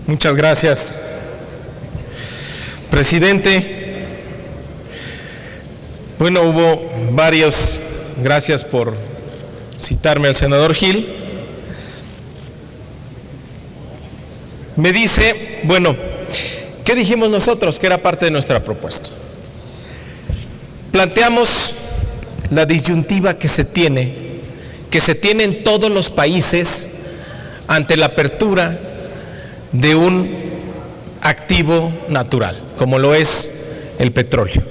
Muchas gracias, presidente. Bueno, hubo varios, gracias por citarme al senador Gil. Me dice, bueno, ¿qué dijimos nosotros? Que era parte de nuestra propuesta. Planteamos la disyuntiva que se tiene en todos los países ante la apertura de un activo natural, como lo es el petróleo.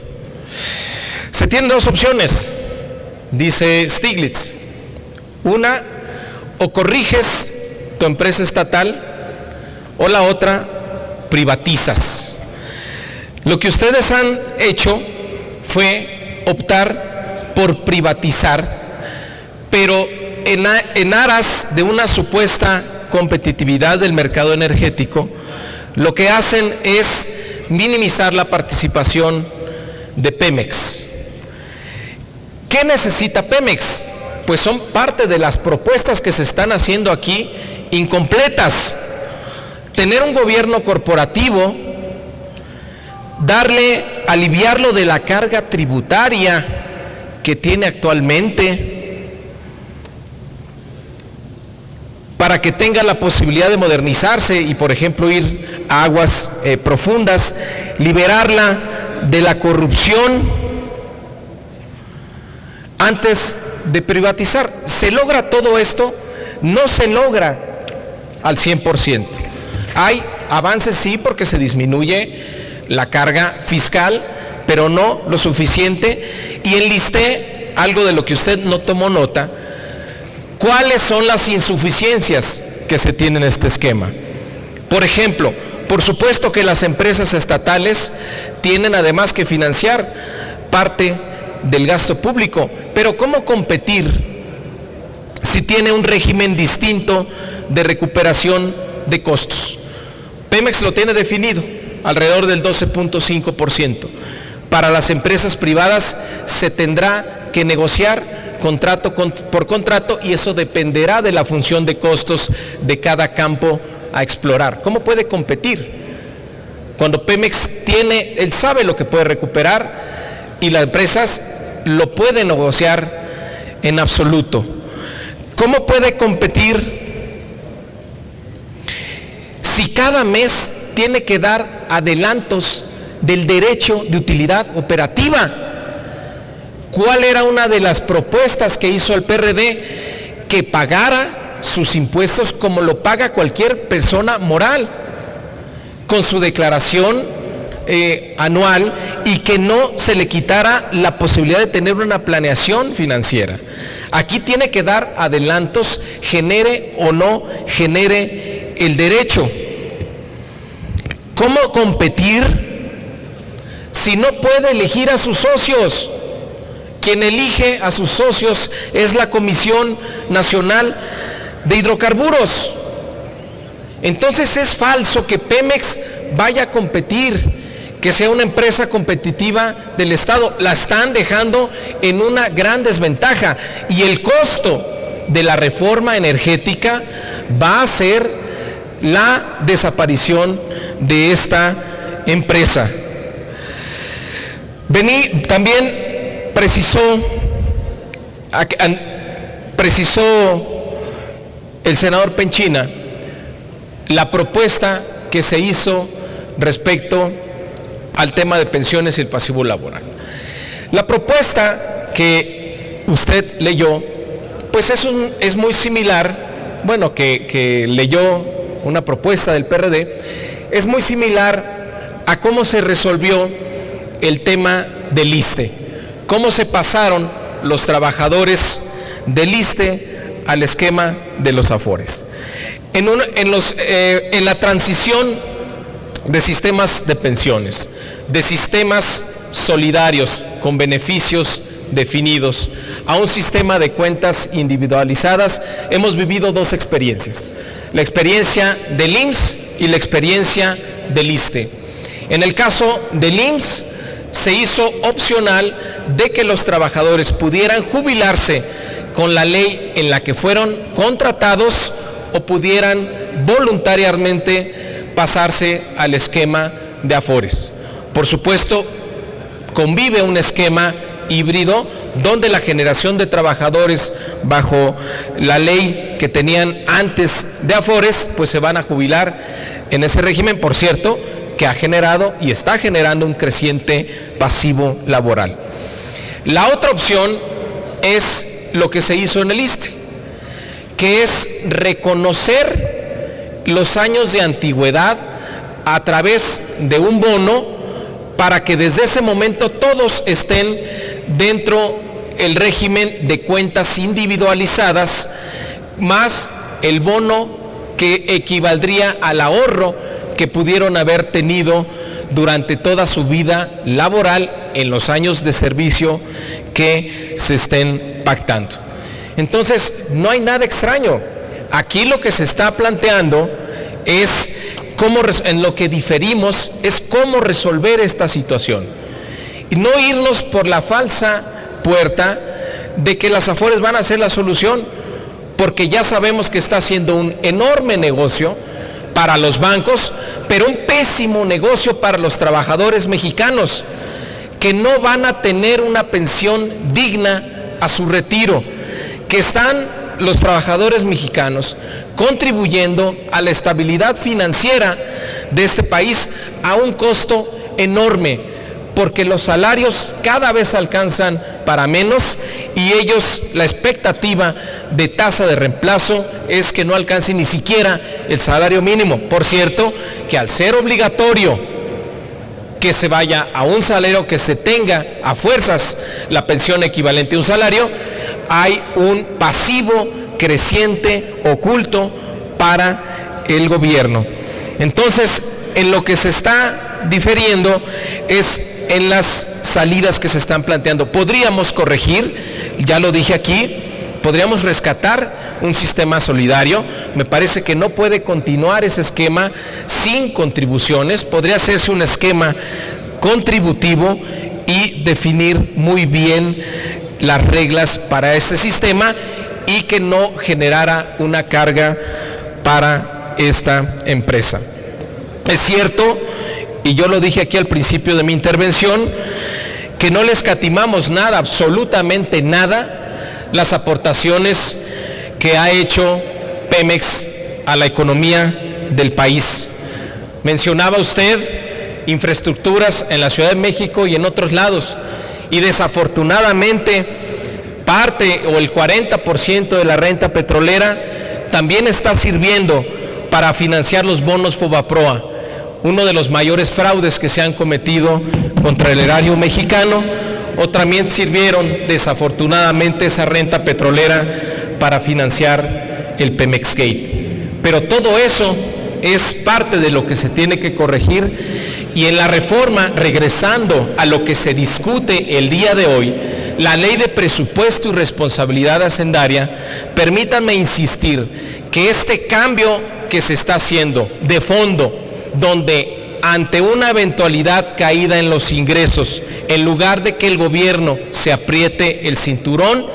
Se tienen dos opciones, dice Stiglitz. Una, o corriges tu empresa estatal, o la otra, privatizas. Lo que ustedes han hecho fue optar por privatizar, pero en aras de una supuesta competitividad del mercado energético, lo que hacen es minimizar la participación de Pemex. ¿Qué necesita Pemex? Pues son parte de las propuestas que se están haciendo aquí incompletas. Tener un gobierno corporativo, aliviarlo de la carga tributaria que tiene actualmente, para que tenga la posibilidad de modernizarse y, por ejemplo, ir a aguas profundas, liberarla de la corrupción antes de privatizar. ¿Se logra todo esto? No se logra al 100%. Hay avances, sí, porque se disminuye la carga fiscal, pero no lo suficiente. Y enlisté algo de lo que usted no tomó nota. ¿Cuáles son las insuficiencias que se tienen en este esquema? Por ejemplo, por supuesto que las empresas estatales tienen además que financiar parte del gasto público, pero ¿cómo competir si tiene un régimen distinto de recuperación de costos? Pemex lo tiene definido, alrededor del 12.5%. Para las empresas privadas se tendrá que negociar contrato por contrato, y eso dependerá de la función de costos de cada campo a explorar. ¿Cómo puede competir cuando Pemex él sabe lo que puede recuperar y las empresas lo pueden negociar en absoluto? ¿Cómo puede competir si cada mes tiene que dar adelantos del derecho de utilidad operativa? ¿Cuál era una de las propuestas que hizo el PRD? Que pagara sus impuestos como lo paga cualquier persona moral, con su declaración anual, y que no se le quitara la posibilidad de tener una planeación financiera. Aquí tiene que dar adelantos, genere o no genere el derecho. ¿Cómo competir si no puede elegir a sus socios? Quien elige a sus socios es la Comisión Nacional de Hidrocarburos. Entonces es falso que Pemex vaya a competir, que sea una empresa competitiva del Estado. La están dejando en una gran desventaja, y el costo de la reforma energética va a ser la desaparición de esta empresa. También precisó el senador Penchina la propuesta que se hizo respecto al tema de pensiones y el pasivo laboral. La propuesta que usted leyó, pues es muy similar, bueno, que leyó una propuesta del PRD, es muy similar a cómo se resolvió el tema del ISSSTE, cómo se pasaron los trabajadores del ISSSTE al esquema de los Afores. En la transición de sistemas de pensiones, de sistemas solidarios con beneficios definidos a un sistema de cuentas individualizadas, hemos vivido dos experiencias: la experiencia del IMSS y la experiencia del ISSSTE. En el caso del IMSS, se hizo opcional de que los trabajadores pudieran jubilarse con la ley en la que fueron contratados o pudieran voluntariamente pasarse al esquema de Afores. Por supuesto, convive un esquema híbrido donde la generación de trabajadores bajo la ley que tenían antes de Afores, pues se van a jubilar en ese régimen, por cierto, que ha generado y está generando un creciente pasivo laboral. La otra opción es lo que se hizo en el ISSSTE, que es reconocer los años de antigüedad a través de un bono para que desde ese momento todos estén dentro del régimen de cuentas individualizadas, más el bono que equivaldría al ahorro que pudieron haber tenido durante toda su vida laboral en los años de servicio que se estén pactando. Entonces, no hay nada extraño. Aquí lo que se está planteando es en lo que diferimos es cómo resolver esta situación. Y no irnos por la falsa puerta de que las Afores van a ser la solución, porque ya sabemos que está haciendo un enorme negocio para los bancos, pero un pésimo negocio para los trabajadores mexicanos, que no van a tener una pensión digna a su retiro, que están los trabajadores mexicanos contribuyendo a la estabilidad financiera de este país a un costo enorme, porque los salarios cada vez alcanzan para menos y ellos, la expectativa de tasa de reemplazo es que no alcance ni siquiera el salario mínimo. Por cierto, que al ser obligatorio que se vaya a un salario, que se tenga a fuerzas la pensión equivalente a un salario, hay un pasivo creciente oculto para el gobierno. Entonces, en lo que se está diferiendo es en las salidas que se están planteando. Podríamos corregir, ya lo dije aquí, podríamos rescatar un sistema solidario. Me parece que no puede continuar ese esquema sin contribuciones. Podría hacerse un esquema contributivo y definir muy bien las reglas para este sistema y que no generara una carga para esta empresa. Es cierto, y yo lo dije aquí al principio de mi intervención, que no le escatimamos nada, absolutamente nada, las aportaciones que ha hecho Pemex a la economía del país. Mencionaba usted infraestructuras en la Ciudad de México y en otros lados, y desafortunadamente parte o el 40% de la renta petrolera también está sirviendo para financiar los bonos Fobaproa, uno de los mayores fraudes que se han cometido contra el erario mexicano, o también sirvieron desafortunadamente esa renta petrolera para financiar el Pemex Gate. Pero todo eso es parte de lo que se tiene que corregir, y en la reforma, regresando a lo que se discute el día de hoy, la Ley de Presupuesto y Responsabilidad Hacendaria, permítanme insistir que este cambio que se está haciendo de fondo, donde ante una eventualidad caída en los ingresos, en lugar de que el gobierno se apriete el cinturón,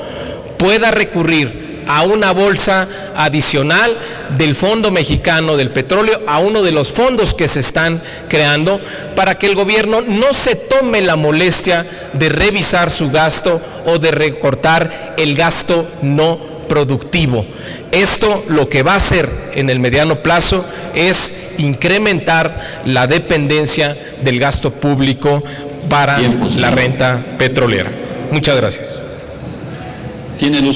pueda recurrir a una bolsa adicional del Fondo Mexicano del Petróleo, a uno de los fondos que se están creando, para que el gobierno no se tome la molestia de revisar su gasto o de recortar el gasto no productivo. Esto lo que va a hacer en el mediano plazo es incrementar la dependencia del gasto público para la renta petrolera. Muchas gracias.